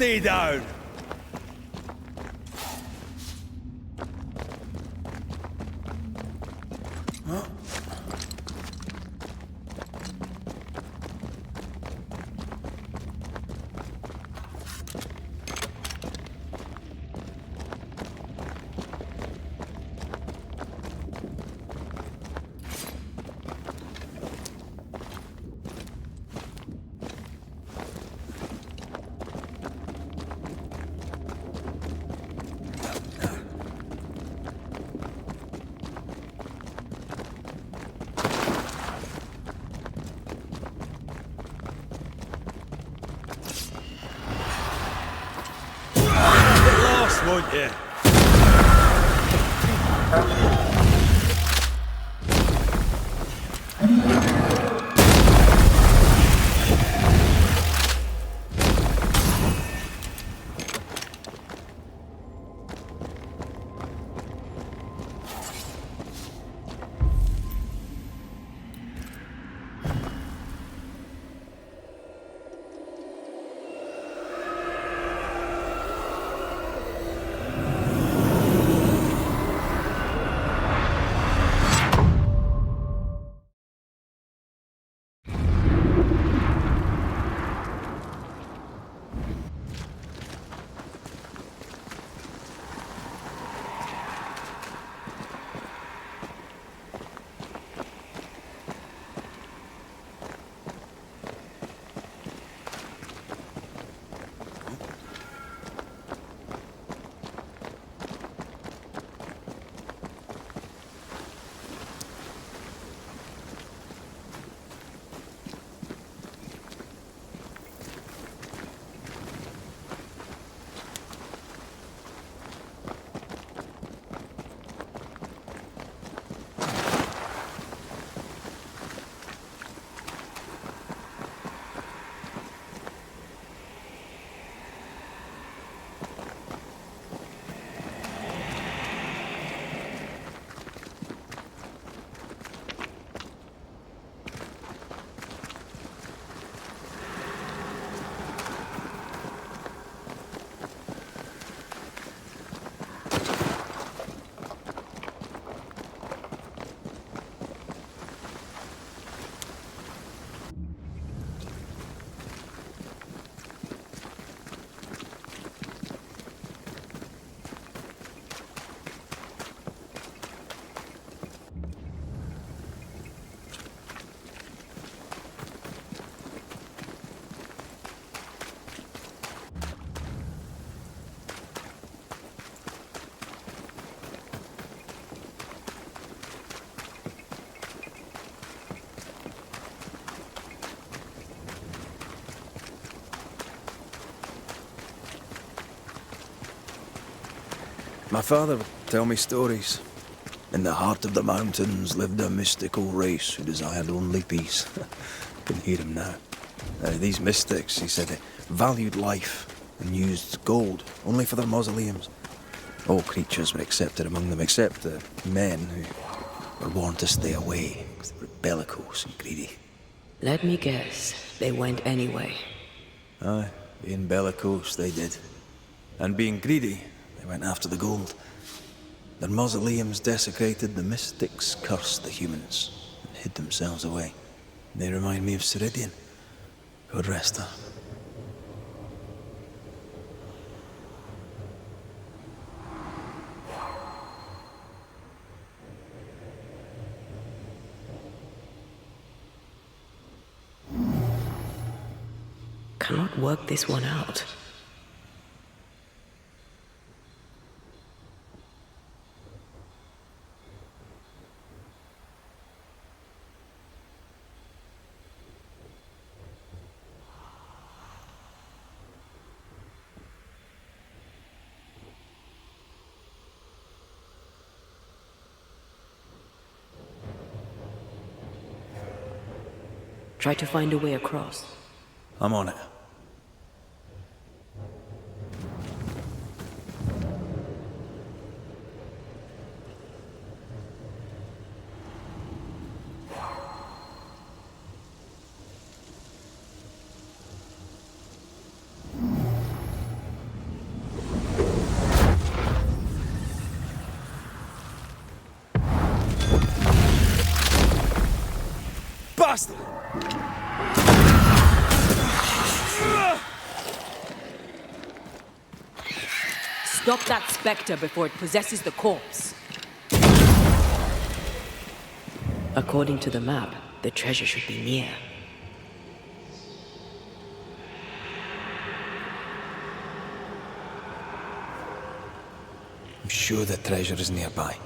Stay down! Won't you? My father would tell me stories. In the heart of the mountains lived a mystical race who desired only peace. Can hear him now. These mystics, he said, valued life and used gold only for their mausoleums. All creatures were accepted among them, except the men who were born to stay away, because they were bellicose and greedy. Let me guess, they went anyway. Aye, being bellicose, they did. And being greedy, they went after the gold. Their mausoleums desecrated, the mystics cursed the humans and hid themselves away. They remind me of Ceridian. God rest her. Cannot work this one out. Try to find a way across. I'm on it. bastard! Stop that spectre before it possesses the corpse. According to the map, the treasure should be near. I'm sure the treasure is nearby.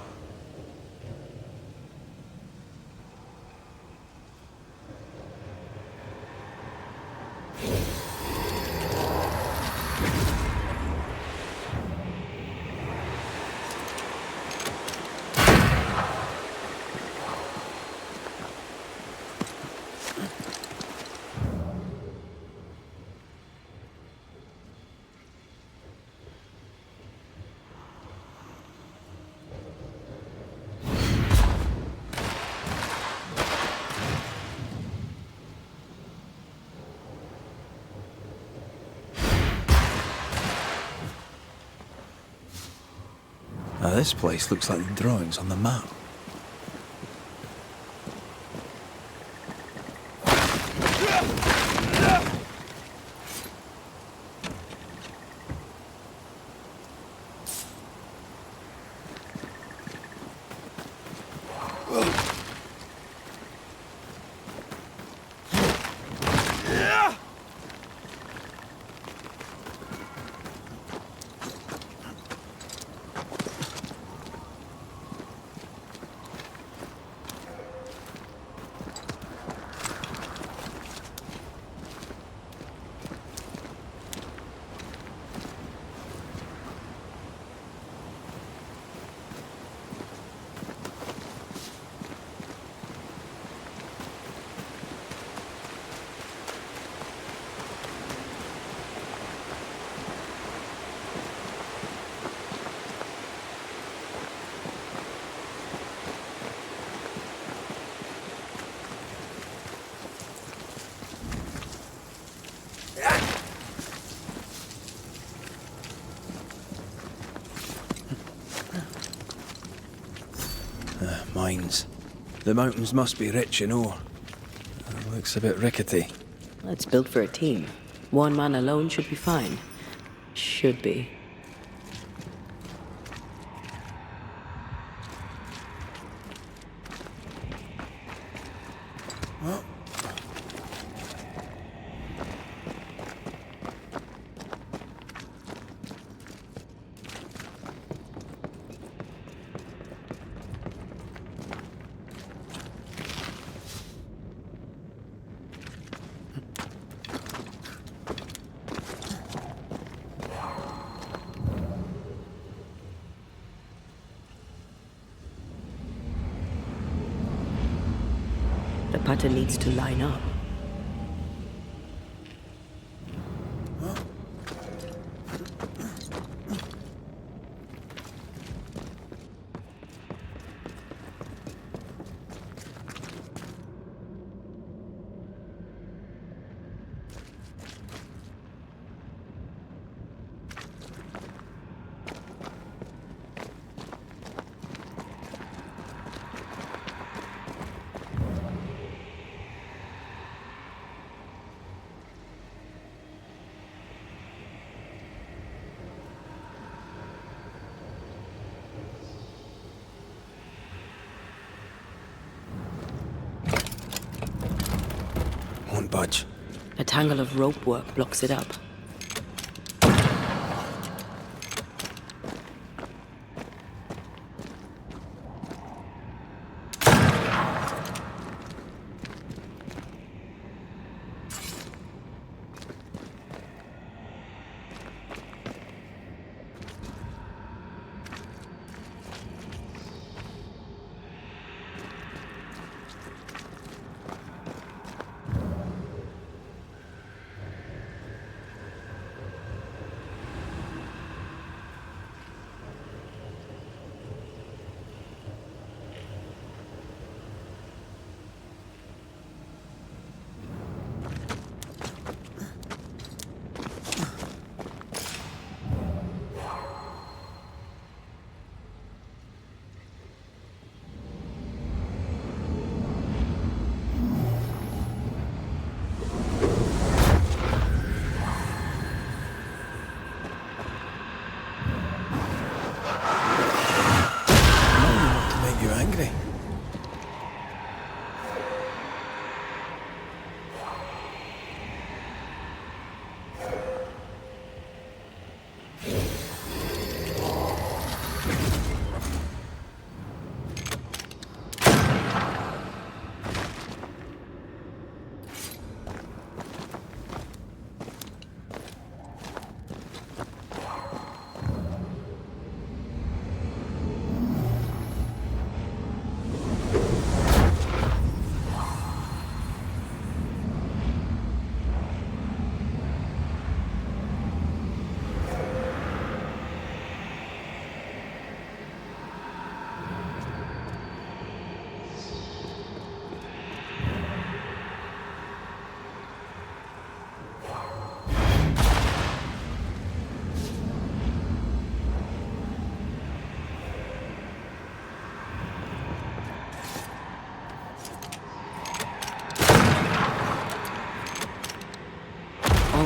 Now this place looks like the drawings on the map. Mines. The mountains must be rich in ore. Looks a bit rickety. It's built for a team. One man alone should be fine. Should be. The pattern needs to line up. Won't budge. A tangle of rope work blocks it up.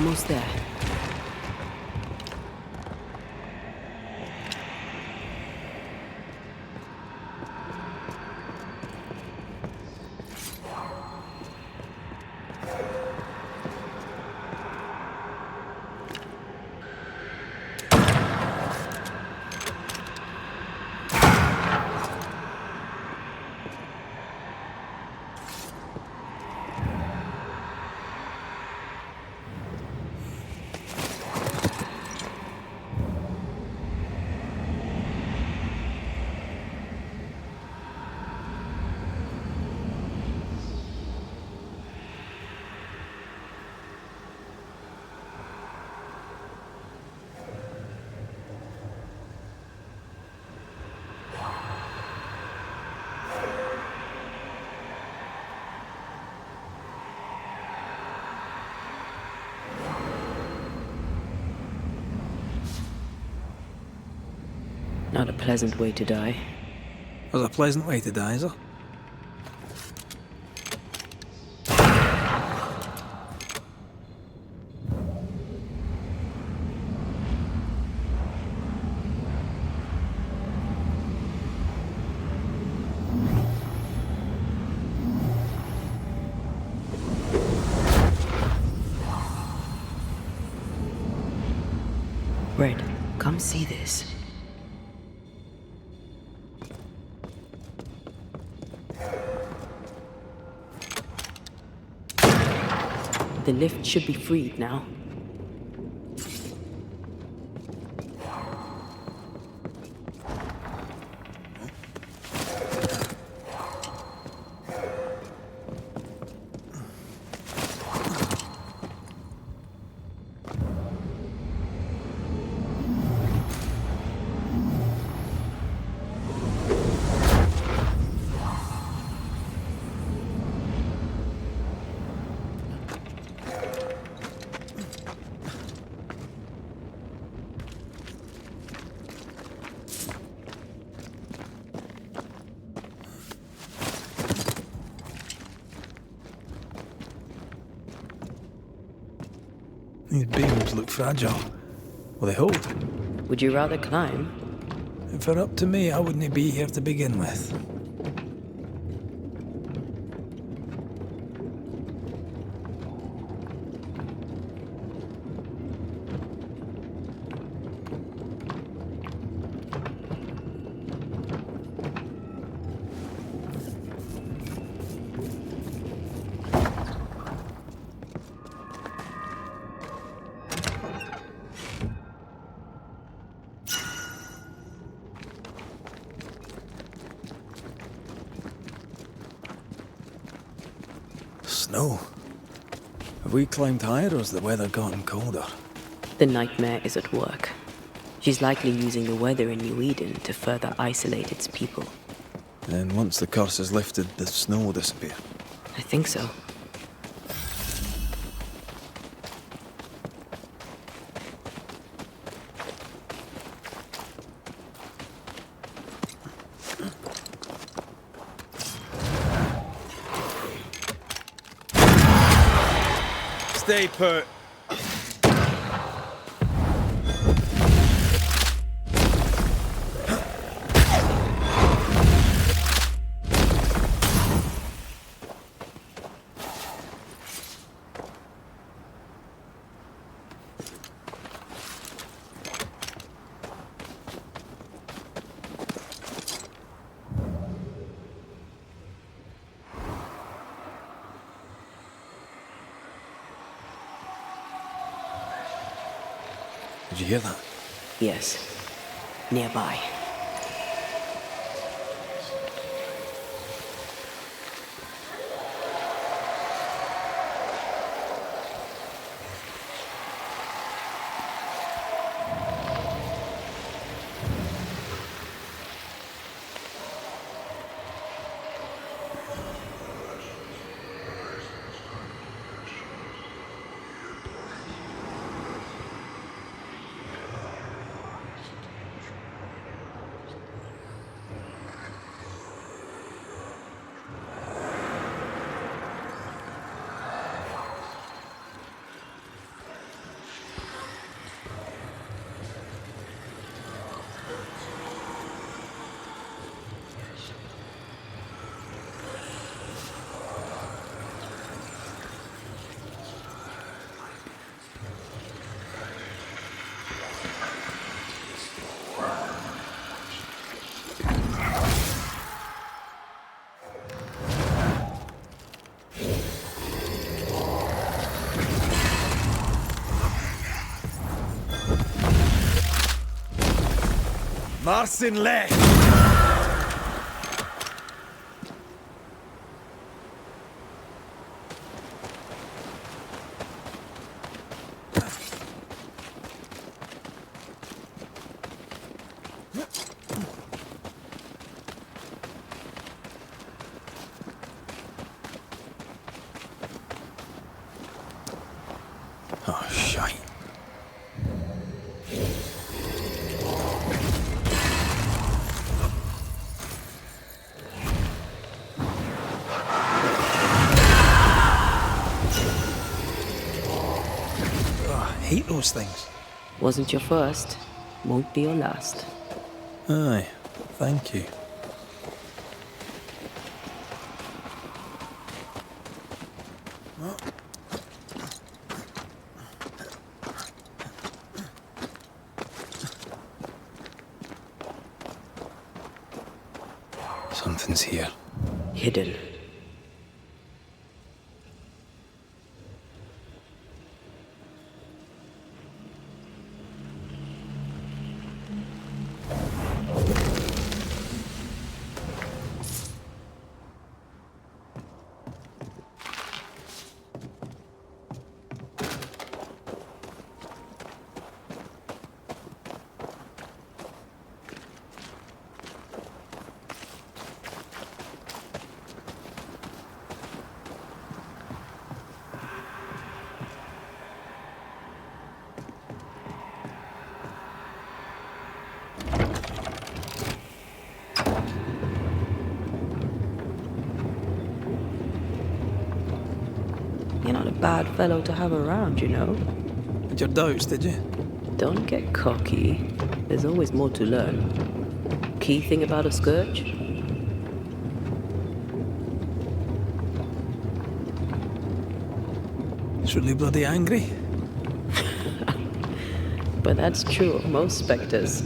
Almost there. Not a pleasant way to die. Was a pleasant way to die, is it? Red, come see this. The lift should be freed now. These beams look fragile. Will they hold? Would you rather climb? If it were up to me, I wouldn't be here to begin with. Snow. Have we climbed higher or has the weather gotten colder? The nightmare is at work. She's likely using the weather in New Eden to further isolate its people. And once the curse is lifted, the snow will disappear. I think so. Stay put. Did you hear that? Yes. Nearby. Marsin left! Oh, shite. Oh, I hate those things. Wasn't your first, won't be your last. Aye, thank you. Something's here. Hidden. You're not a bad fellow to have around, you know. Had your doubts, did you? Don't get cocky. There's always more to learn. Key thing about a scourge? It's really bloody angry. But that's true of most specters.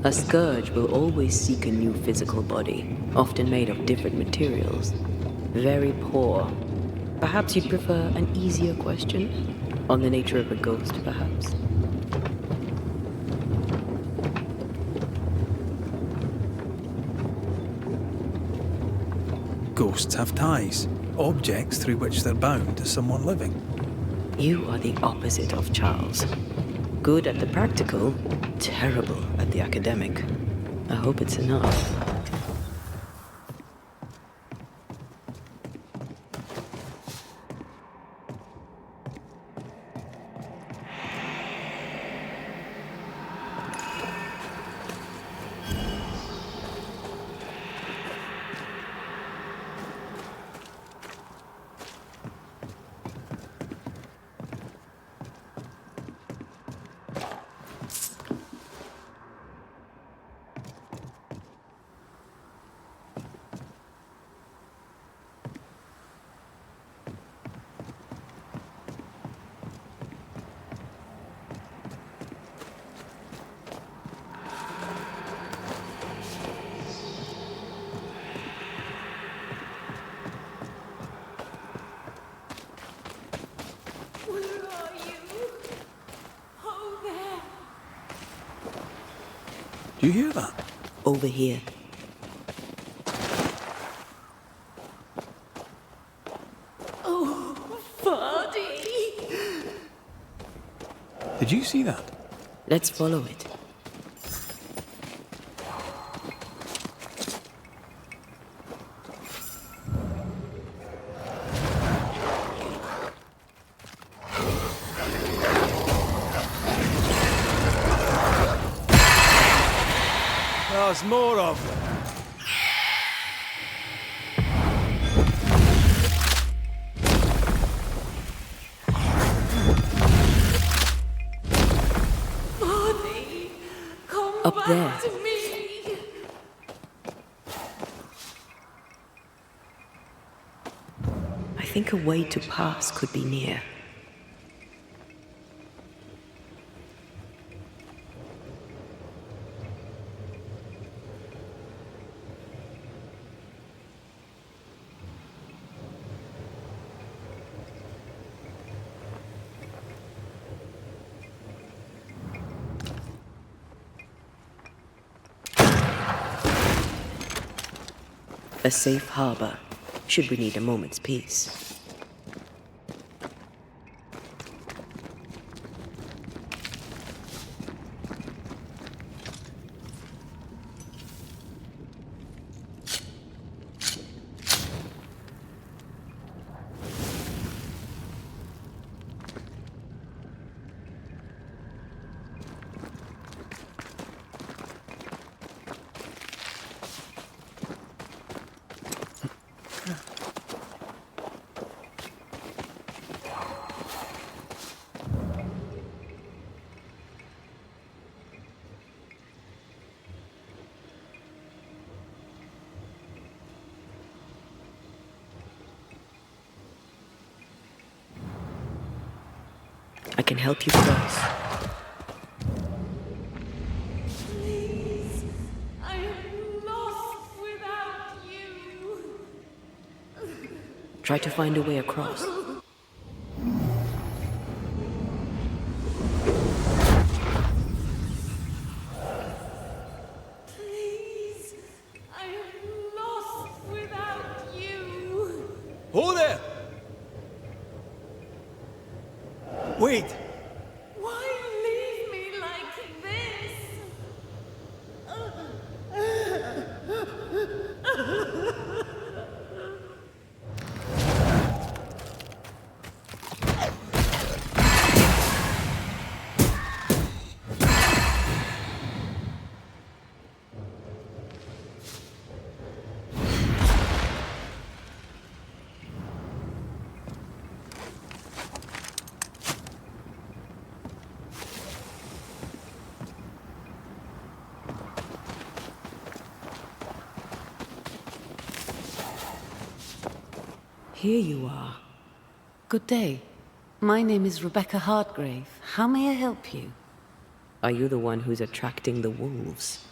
A scourge will always seek a new physical body, often made of different materials. Very poor. Perhaps you'd prefer an easier question? On the nature of a ghost, perhaps? Ghosts have ties, objects through which they're bound to someone living. You are the opposite of Charles. Good at the practical, terrible at the academic. I hope it's enough. Do you hear that? Over here. Oh, Vardy! Did you see that? Let's follow it. There's more of them. Vardy, come Up back there. to me. I think a way to pass could be near. A safe harbor, should we need a moment's peace. I can help you close. Please, I am lost without you. Try to find a way across. Please, I am lost without you. Ho there! Wait! Why leave me like this? Here you are. Good day. My name is Rebecca Hardgrave. How may I help you? Are you the one who's attracting the wolves?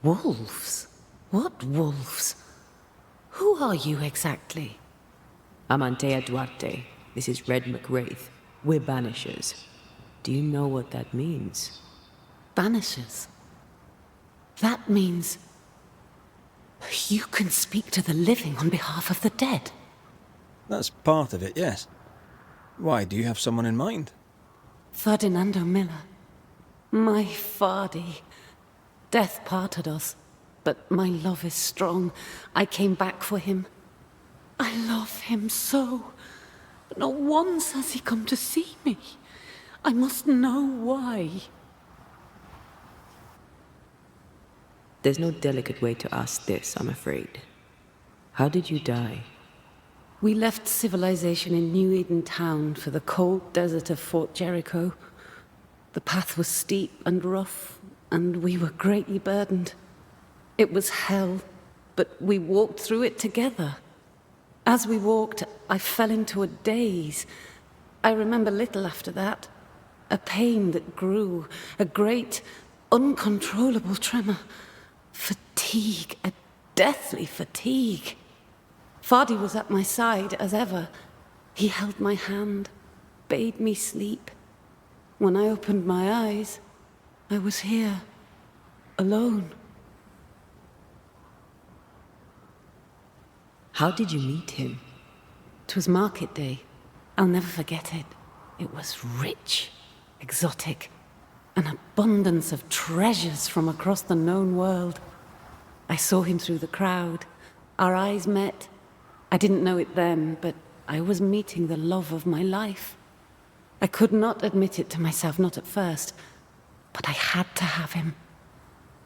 Wolves? What wolves? Who are you exactly? I'm Antea Duarte. This is Red McWraith. We're Banishers. Do you know what that means? Banishers? That means you can speak to the living on behalf of the dead. That's part of it, yes. Why, do you have someone in mind? Ferdinando Miller. My Fardy. Death parted us, but my love is strong. I came back for him. I love him so. But not once has he come to see me. I must know why. There's no delicate way to ask this, I'm afraid. How did you die? We left civilization in New Eden Town for the cold desert of Fort Jericho. The path was steep and rough, and we were greatly burdened. It was hell, but we walked through it together. As we walked, I fell into a daze. I remember little after that. A pain that grew, a great, uncontrollable tremor. Fatigue, a deathly fatigue. Fardy was at my side, as ever. He held my hand, bade me sleep. When I opened my eyes, I was here, alone. How did you meet him? 'Twas market day. I'll never forget it. It was rich, exotic, an abundance of treasures from across the known world. I saw him through the crowd. Our eyes met. I didn't know it then, but I was meeting the love of my life. I could not admit it to myself, not at first, but I had to have him.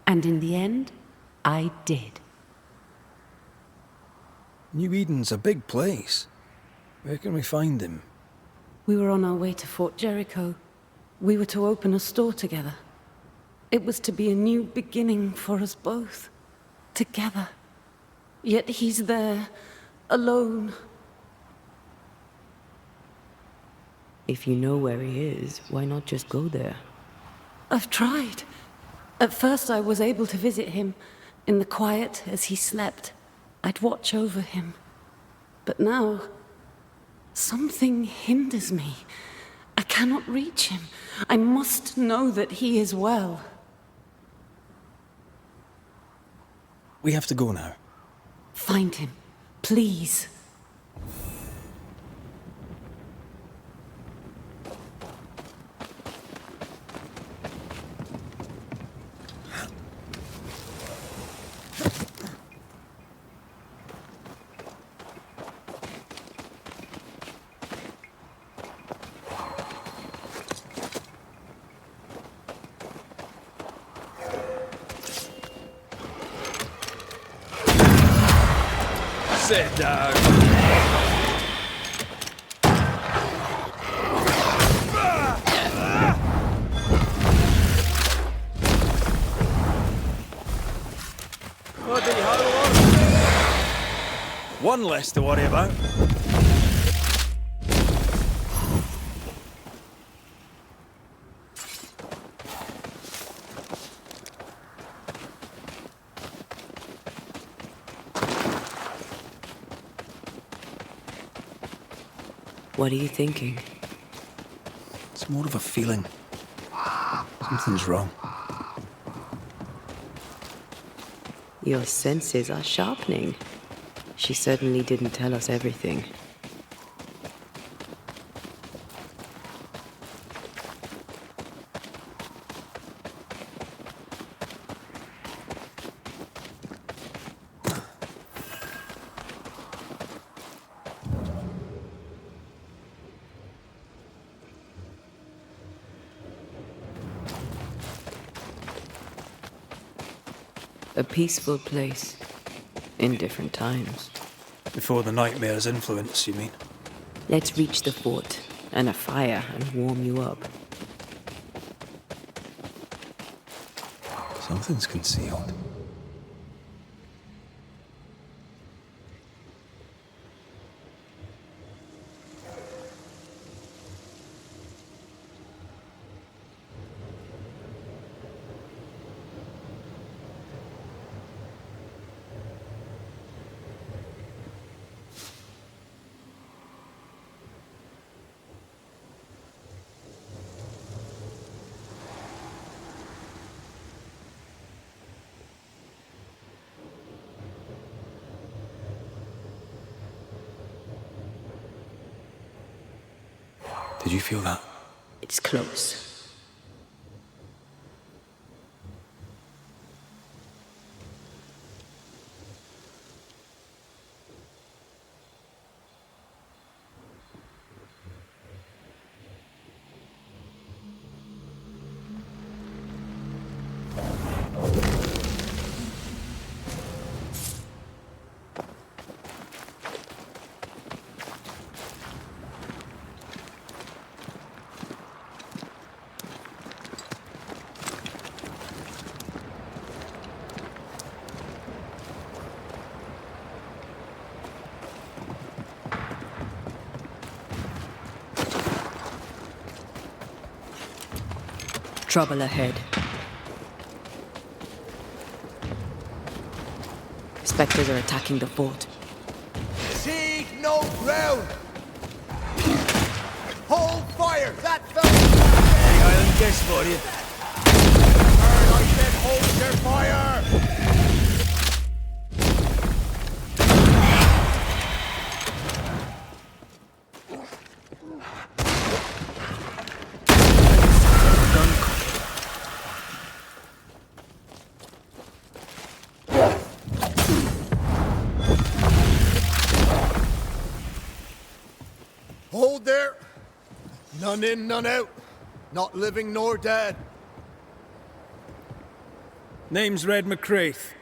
And in the end, I did. New Eden's a big place. Where can we find him? We were on our way to Fort Jericho. We were to open a store together. It was to be a new beginning for us both. Together. Yet he's there, alone. If you know where he is, why not just go there? I've tried. At first I was able to visit him in the quiet as he slept. I'd watch over him. But now, something hinders me. I cannot reach him. I must know that he is well. We have to go now. Find him, please. Sit down. Bloody hell. One less to worry about. What are you thinking? It's more of a feeling. Something's wrong. Your senses are sharpening. She certainly didn't tell us everything. A peaceful place, in different times. Before the nightmare's influence, you mean? Let's reach the fort and a fire and warm you up. Something's concealed. Did you feel that? It's close. Trouble ahead. Spectres are attacking the fort. Seek no ground! Hold fire! That fell! Island guess for you. Heard I said hold your fire! Hold there! None in, none out. Not living nor dead. Name's Red McCraith.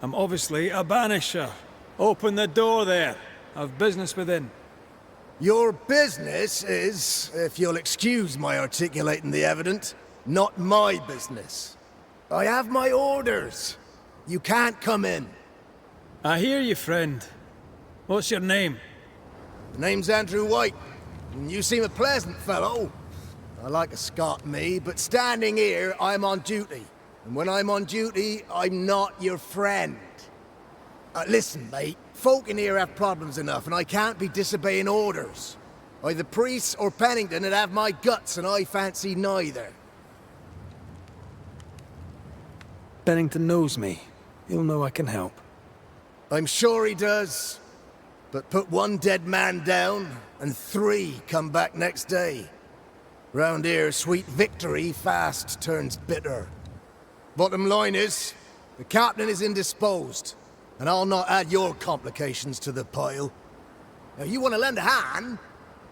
I'm obviously a banisher. Open the door there. I've business within. Your business is, if you'll excuse my articulating the evident, not my business. I have my orders. You can't come in. I hear you, friend. What's your name? Name's Andrew White. And you seem a pleasant fellow. I like a Scot, me, but standing here, I'm on duty. And when I'm on duty, I'm not your friend. Listen, mate. Folk in here have problems enough, and I can't be disobeying orders. Either priests or Pennington would have my guts, and I fancy neither. Bennington knows me. He'll know I can help. I'm sure he does. But put one dead man down, and 3 come back next day. Round here, sweet victory fast turns bitter. Bottom line is, the captain is indisposed, and I'll not add your complications to the pile. Now, you want to lend a hand?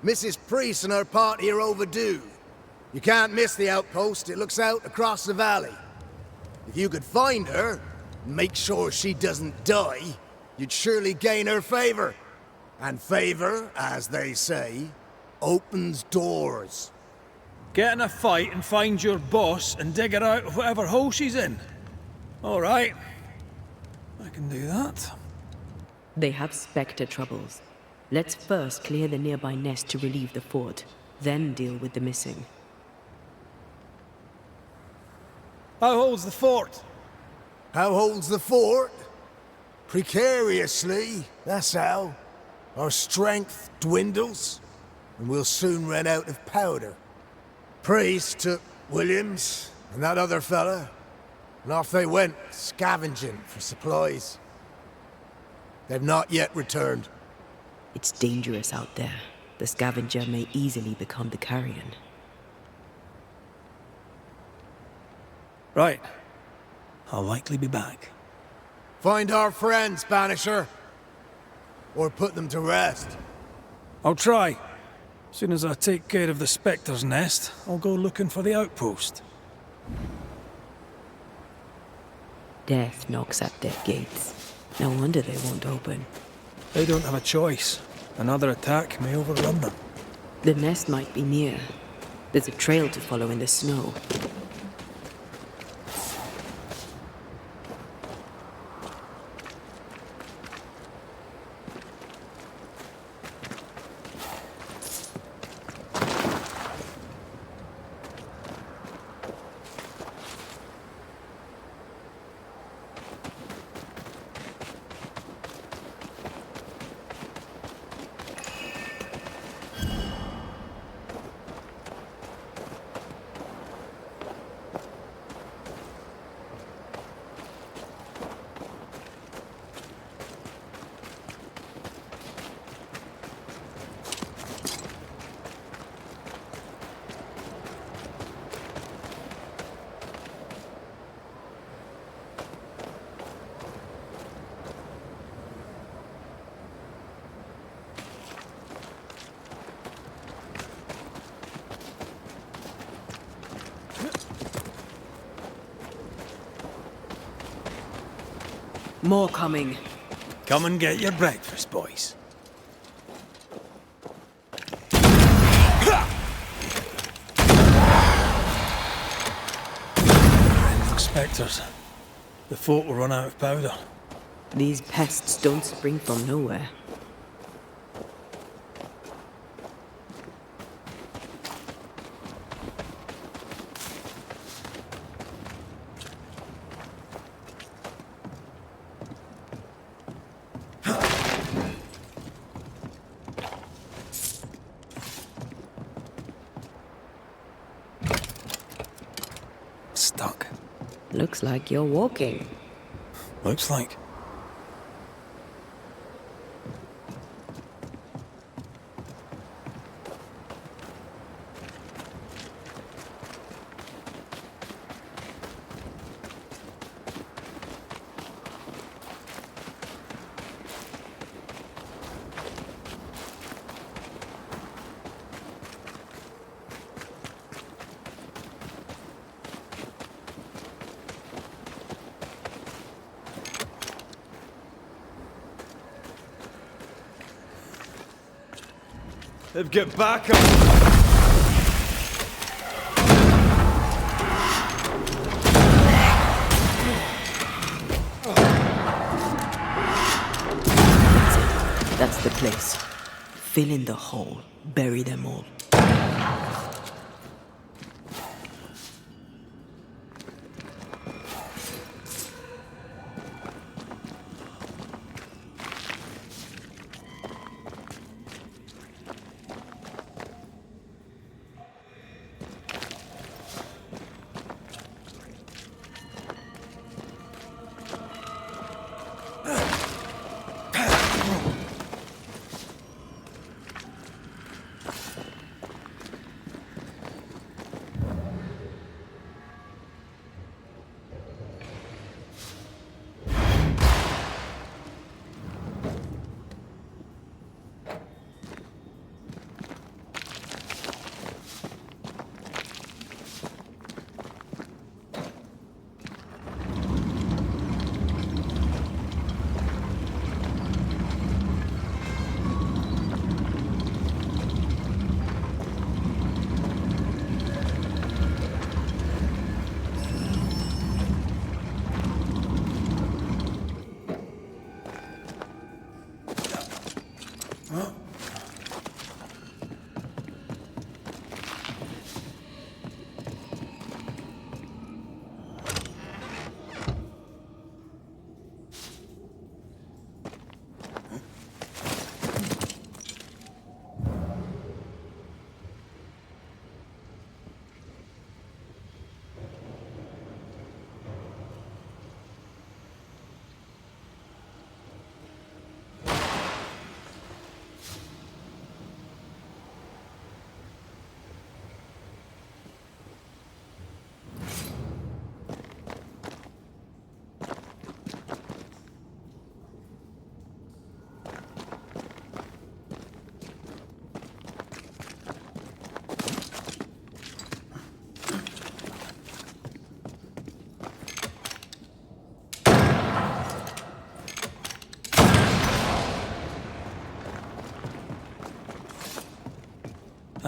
Mrs. Priest and her party are overdue. You can't miss the outpost, it looks out across the valley. If you could find her, and make sure she doesn't die, you'd surely gain her favor. And favor, as they say, opens doors. Get in a fight and find your boss and dig her out of whatever hole she's in. All right. I can do that. They have Spectre troubles. Let's first clear the nearby nest to relieve the fort, then deal with the missing. How holds the fort? How holds the fort? Precariously, that's how. Our strength dwindles, and we'll soon run out of powder. Priest took Williams and that other fella, and off they went, scavenging for supplies. They've not yet returned. It's dangerous out there. The scavenger may easily become the carrion. Right. I'll likely be back. Find our friends, Banisher. Or put them to rest. I'll try. As soon as I take care of the Spectre's nest, I'll go looking for the outpost. Death knocks at their gates. No wonder they won't open. They don't have a choice. Another attack may overrun them. The nest might be near. There's a trail to follow in the snow. More coming. Come and get your breakfast, boys. Spectres. The fort will run out of powder. These pests don't spring from nowhere. Stuck. Looks like you're walking. Looks like. They've got back up. That's the place. Fill in the hole. Bury them all.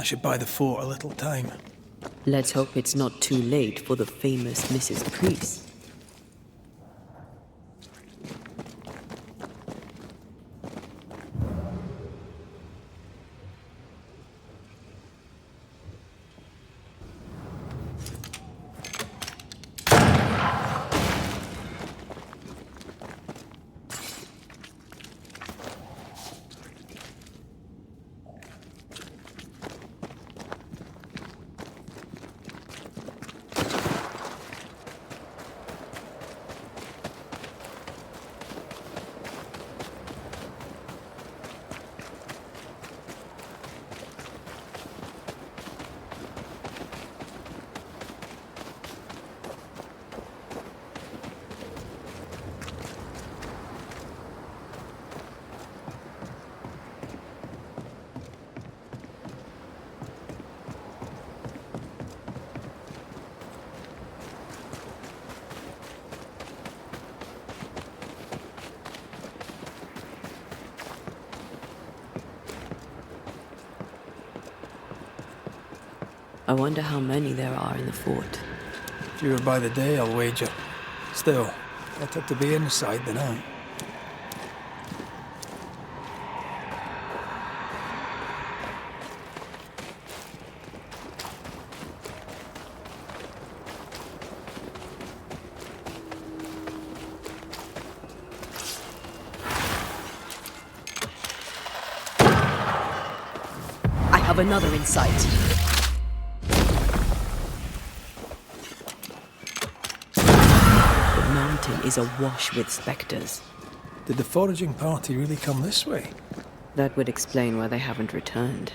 I should buy the fort a little time. Let's hope it's not too late for the famous Mrs. Priest. I wonder how many there are in the fort. Fewer by the day, I'll wager. Still, better to be inside than out. I have another in sight. The mountain is awash with specters. Did the foraging party really come this way? That would explain why they haven't returned.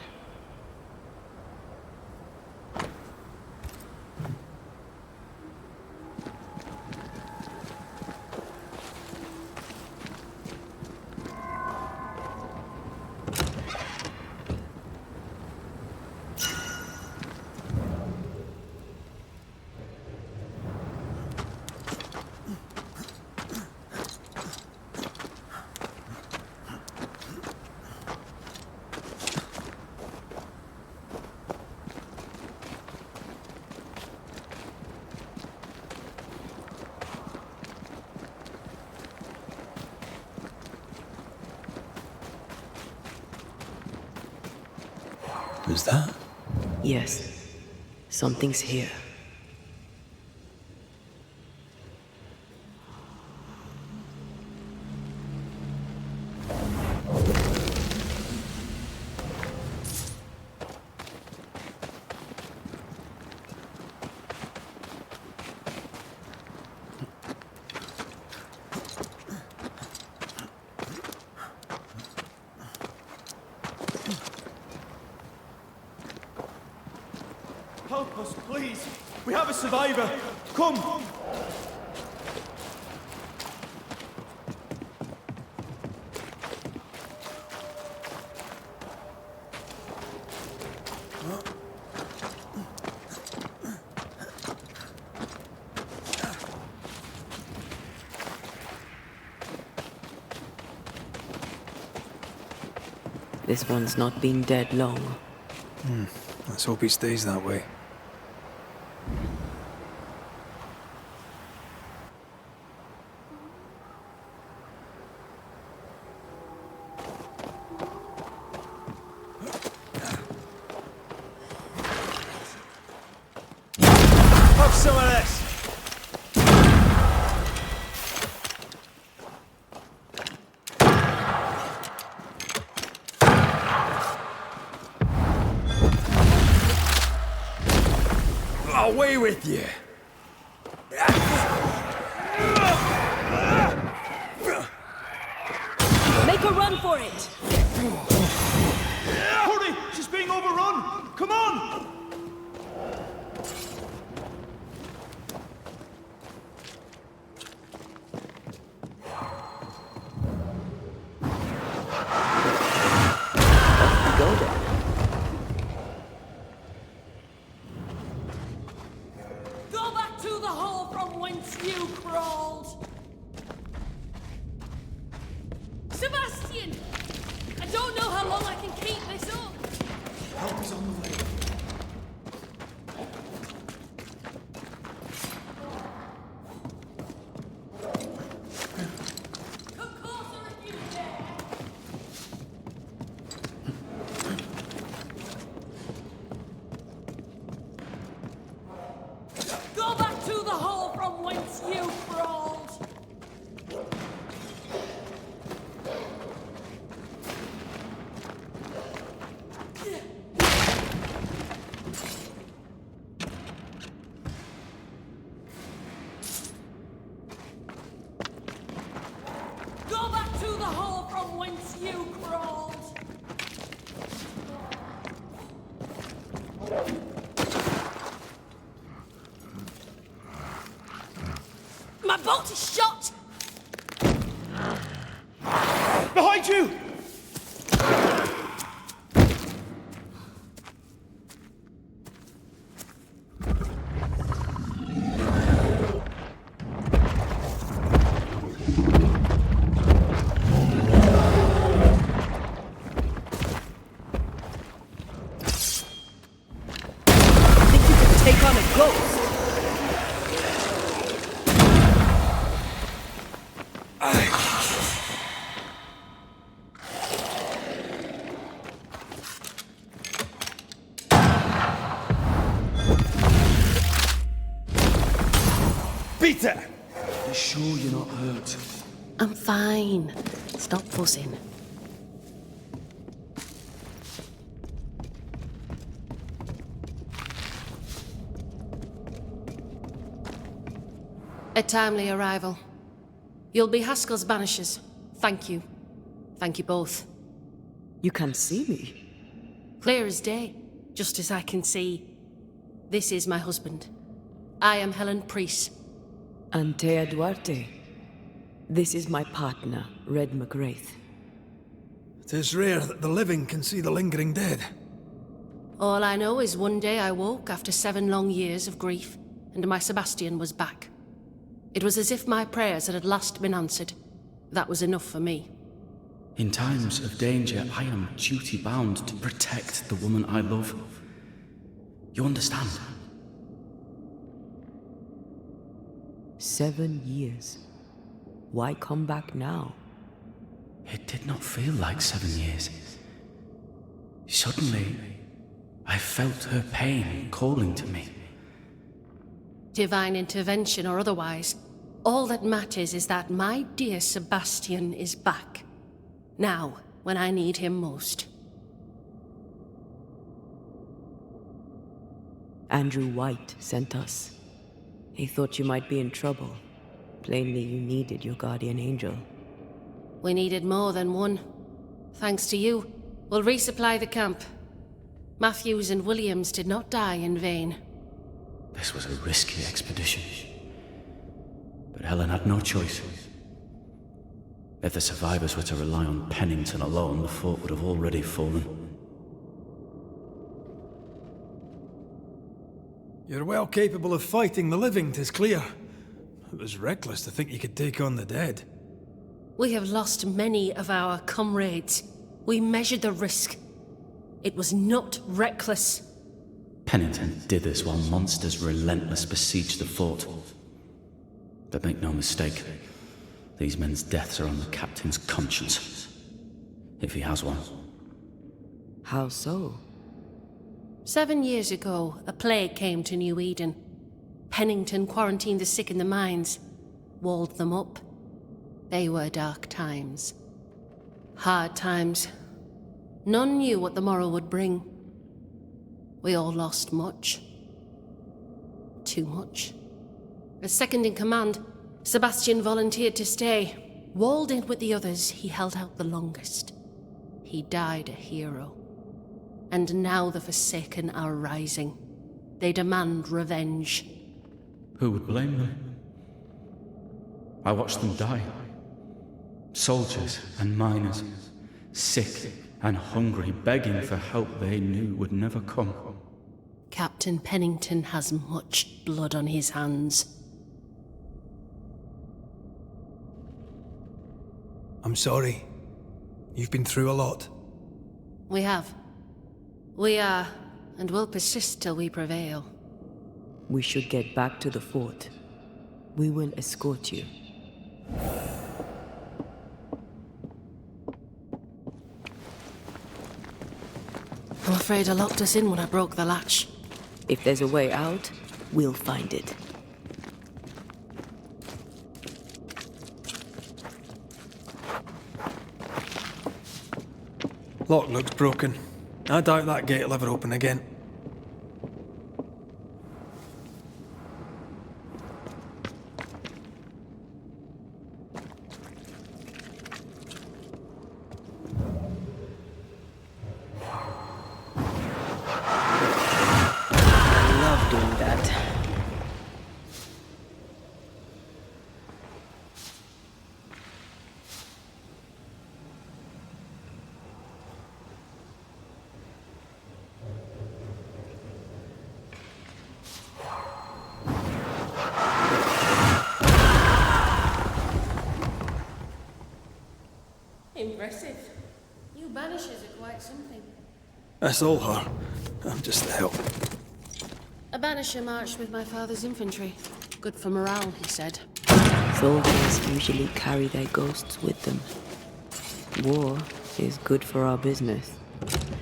Who's that? Yes, something's here. Help us, please. We have a survivor. Come. This one's not been dead long. Let's hope he stays that way. Have some of this. Away with you! Make a run for it! Hurry! She's being overrun! Come on! Go there. Go back to the hole from whence you crawled! Sebastian! I don't know how long I can keep this up! Help is on the way. Come closer if you dare! Go back to the hole from whence you crawled! Go back to the hole from whence you crawled! My bolt is shot! Behind you! Take on a ghost. Peter! You sure you're not hurt? I'm fine. Stop fussing. A timely arrival. You'll be Haskell's Banishers. Thank you. Thank you both. You can see me. Clear as day, just as I can see. This is my husband. I am Helen Priest. Antea Duarte. This is my partner, Red McGrath. It is rare that the living can see the lingering dead. All I know is one day I woke after 7 long years of grief, and my Sebastian was back. It was as if my prayers had at last been answered. That was enough for me. In times of danger, I am duty-bound to protect the woman I love. You understand? 7 years. Why come back now? It did not feel like 7 years. Suddenly, I felt her pain calling to me. Divine intervention or otherwise, all that matters is that my dear Sebastian is back. Now, when I need him most. Andrew White sent us. He thought you might be in trouble. Plainly, you needed your guardian angel. We needed more than one. Thanks to you, we'll resupply the camp. Matthews and Williams did not die in vain. This was a risky expedition. But Helen had no choice. If the survivors were to rely on Pennington alone, the fort would have already fallen. You're well capable of fighting the living, 'tis clear. It was reckless to think you could take on the dead. We have lost many of our comrades. We measured the risk. It was not reckless. Pennington did this while monsters relentless besieged the fort. But make no mistake, these men's deaths are on the captain's conscience. If he has one. How so? 7 years ago, a plague came to New Eden. Pennington quarantined the sick in the mines, walled them up. They were dark times. Hard times. None knew what the morrow would bring. We all lost much. Too much. As second in command, Sebastian volunteered to stay. Walled in with the others, he held out the longest. He died a hero. And now the Forsaken are rising. They demand revenge. Who would blame them? I watched them die. Soldiers and miners, sick and hungry, begging for help they knew would never come. Captain Pennington has much blood on his hands. I'm sorry. You've been through a lot. We have. We are, and will persist till we prevail. We should get back to the fort. We will escort you. I'm afraid I locked us in when I broke the latch. If there's a way out, we'll find it. Lock looks broken. I doubt that gate will ever open again. I love doing that. Impressive. You Banishers are quite something. That's all her. I'm just the help. A Banisher marched with my father's infantry. Good for morale, he said. Soldiers usually carry their ghosts with them. War is good for our business.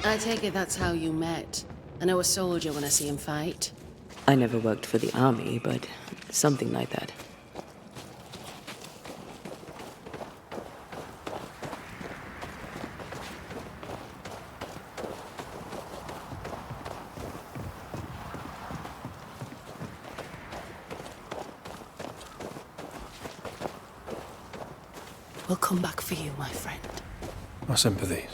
I take it that's how you met. I know a soldier when I see him fight. I never worked for the army, but something like that. We'll come back for you, my friend. My sympathies.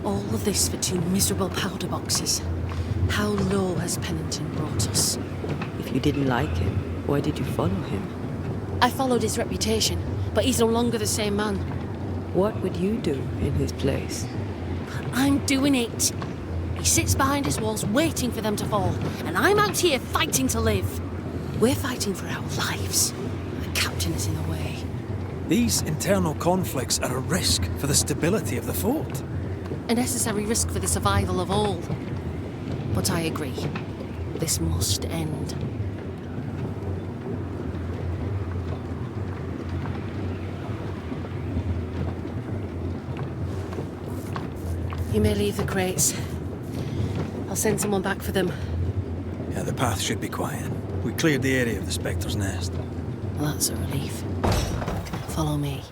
All of this for 2 miserable powder boxes. How low has Pennington brought us? If you didn't like him, why did you follow him? I followed his reputation, but he's no longer the same man. What would you do in his place? I'm doing it. He sits behind his walls waiting for them to fall, and I'm out here fighting to live. We're fighting for our lives. The captain is in the way. These internal conflicts are a risk for the stability of the fort. A necessary risk for the survival of all. But I agree. This must end. You may leave the crates. I'll send someone back for them. Yeah, the path should be quiet. We cleared the area of the Spectre's nest. Well, that's a relief. Follow me.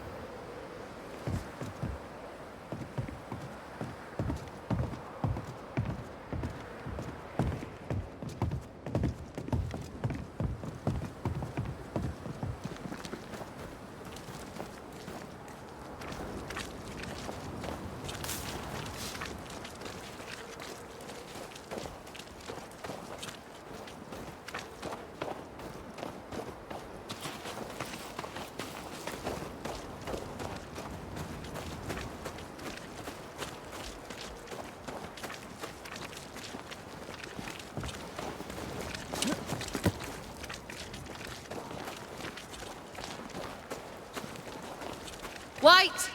White!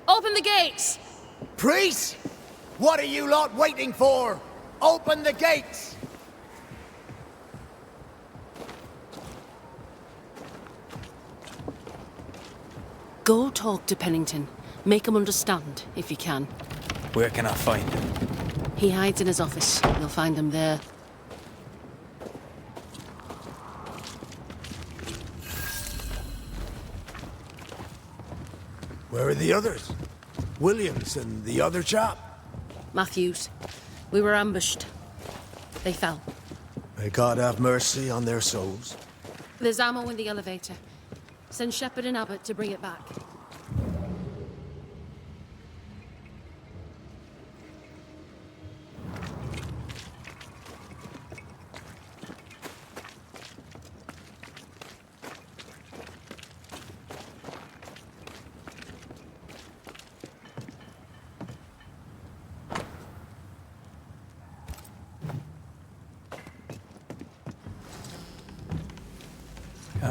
Open the gates! Priests! What are you lot waiting for? Open the gates! Go talk to Pennington. Make him understand, if you can. Where can I find him? He hides in his office. You'll find him there. Where are the others? Williams and the other chap? Matthews. We were ambushed. They fell. May God have mercy on their souls. There's ammo in the elevator. Send Shepard and Abbott to bring it back.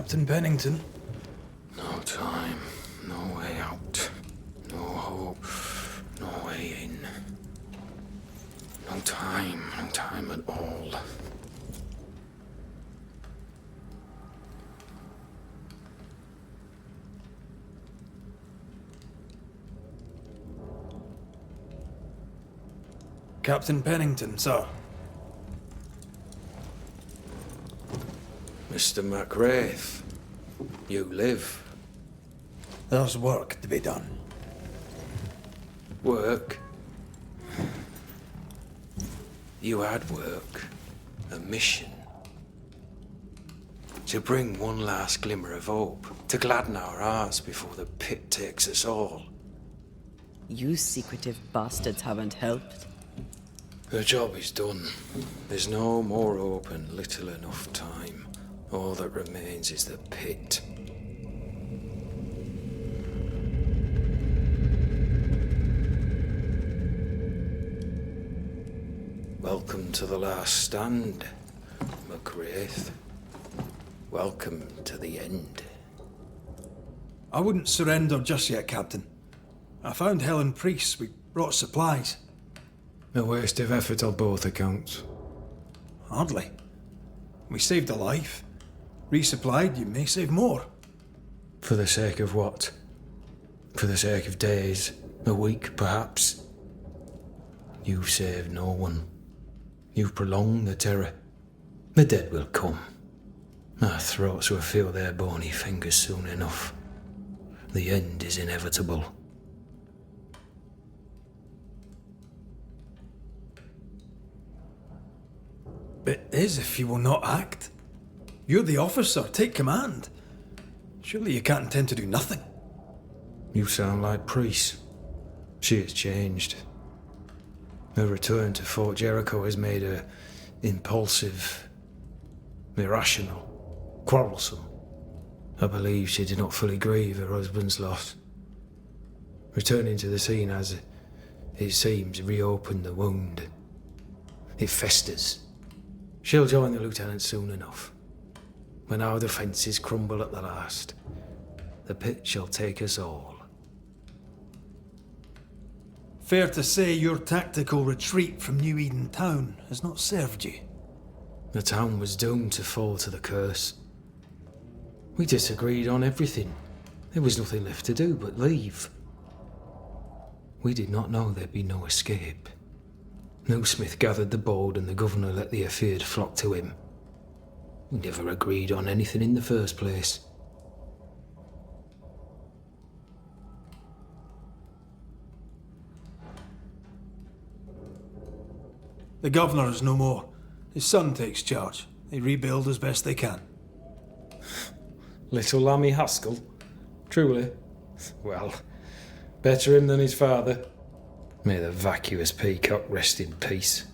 Captain Pennington. No time, no way out, no hope, no way in. No time at all. Captain Pennington, sir. Mr. MacWraith, you live. There's work to be done. Work? You had work. A mission. To bring one last glimmer of hope. To gladden our hearts before the pit takes us all. You secretive bastards haven't helped. The job is done. There's no more hope and little enough time. All that remains is the pit. Welcome to the last stand, MacWraith. Welcome to the end. I wouldn't surrender just yet, Captain. I found Helen Priest. We brought supplies. A waste of effort on both accounts. Hardly. We saved a life. Resupplied, you may save more. For the sake of what? For the sake of days, a week perhaps? You've saved no one. You've prolonged the terror. The dead will come. Our throats will feel their bony fingers soon enough. The end is inevitable. It is if you will not act. You're the officer, take command. Surely you can't intend to do nothing. You sound like Priest. She has changed. Her return to Fort Jericho has made her impulsive, irrational, quarrelsome. I believe she did not fully grieve her husband's loss. Returning to the scene has, it seems, reopened the wound. It festers. She'll join the lieutenant soon enough. When our defences crumble at the last, the pit shall take us all. Fair to say your tactical retreat from New Eden town has not served you. The town was doomed to fall to the curse. We disagreed on everything. There was nothing left to do but leave. We did not know there'd be no escape. No Smith gathered the bold and the governor let the afeared flock to him. We never agreed on anything in the first place. The governor is no more. His son takes charge. They rebuild as best they can. Little Lammy Haskell? Truly? Well, better him than his father. May the vacuous peacock rest in peace.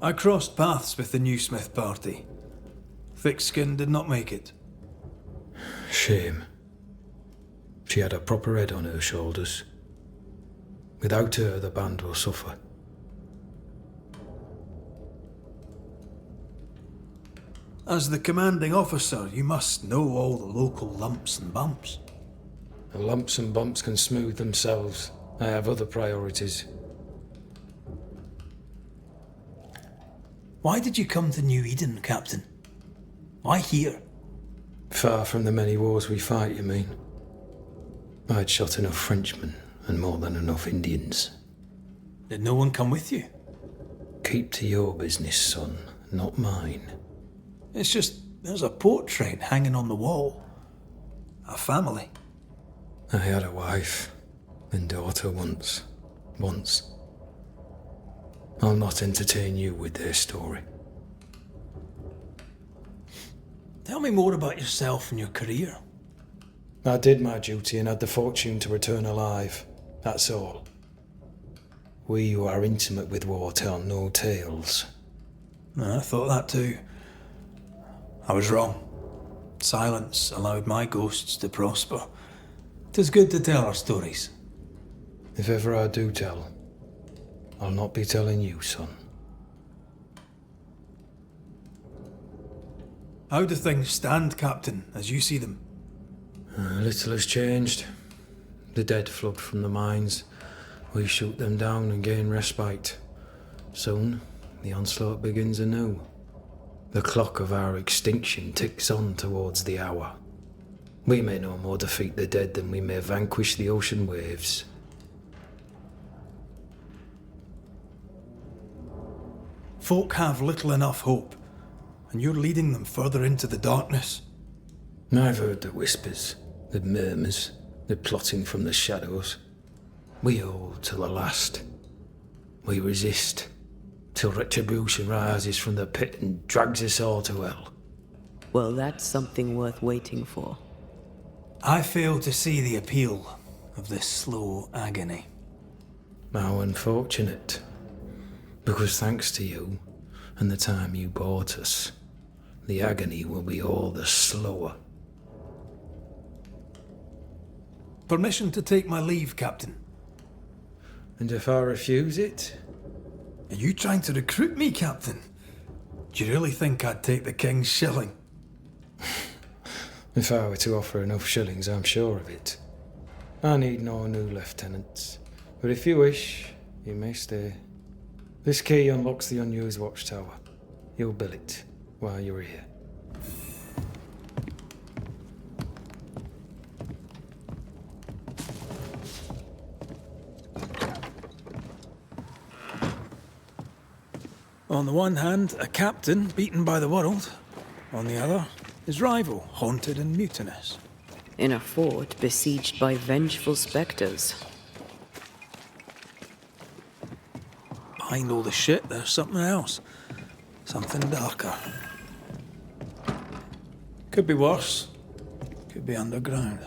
I crossed paths with the new Smith party. Thick-Skin did not make it. Shame. She had a proper head on her shoulders. Without her, the band will suffer. As the commanding officer, you must know all the local lumps and bumps. The lumps and bumps can smooth themselves. I have other priorities. Why did you come to New Eden, Captain? Why here? Far from the many wars we fight, you mean? I'd shot enough Frenchmen and more than enough Indians. Did no one come with you? Keep to your business, son, not mine. It's just, there's a portrait hanging on the wall. A family. I had a wife and daughter once. I'll not entertain you with their story. Tell me more about yourself and your career. I did my duty and had the fortune to return alive. That's all. We who are intimate with war tell no tales. I thought that too. I was wrong. Silence allowed my ghosts to prosper. 'Tis good to tell our stories. If ever I do tell, I'll not be telling you, son. How do things stand, Captain, as you see them? Little has changed. The dead flood from the mines. We shoot them down and gain respite. Soon, the onslaught begins anew. The clock of our extinction ticks on towards the hour. We may no more defeat the dead than we may vanquish the ocean waves. Folk have little enough hope, and you're leading them further into the darkness. I've heard the whispers, the murmurs, the plotting from the shadows. We hold till the last. We resist, till retribution rises from the pit and drags us all to hell. Well, that's something worth waiting for. I fail to see the appeal of this slow agony. How unfortunate. Because thanks to you, and the time you bought us, the agony will be all the slower. Permission to take my leave, Captain. And if I refuse it? Are you trying to recruit me, Captain? Do you really think I'd take the King's shilling? If I were to offer enough shillings, I'm sure of it. I need no new lieutenants. But if you wish, you may stay. This key unlocks the unused watchtower. You'll bill it while you're here. On the one hand, a captain beaten by the world. On the other, his rival, haunted and mutinous. In a fort besieged by vengeful spectres. Behind all the shit, there's something else. Something darker. Could be worse. Could be underground.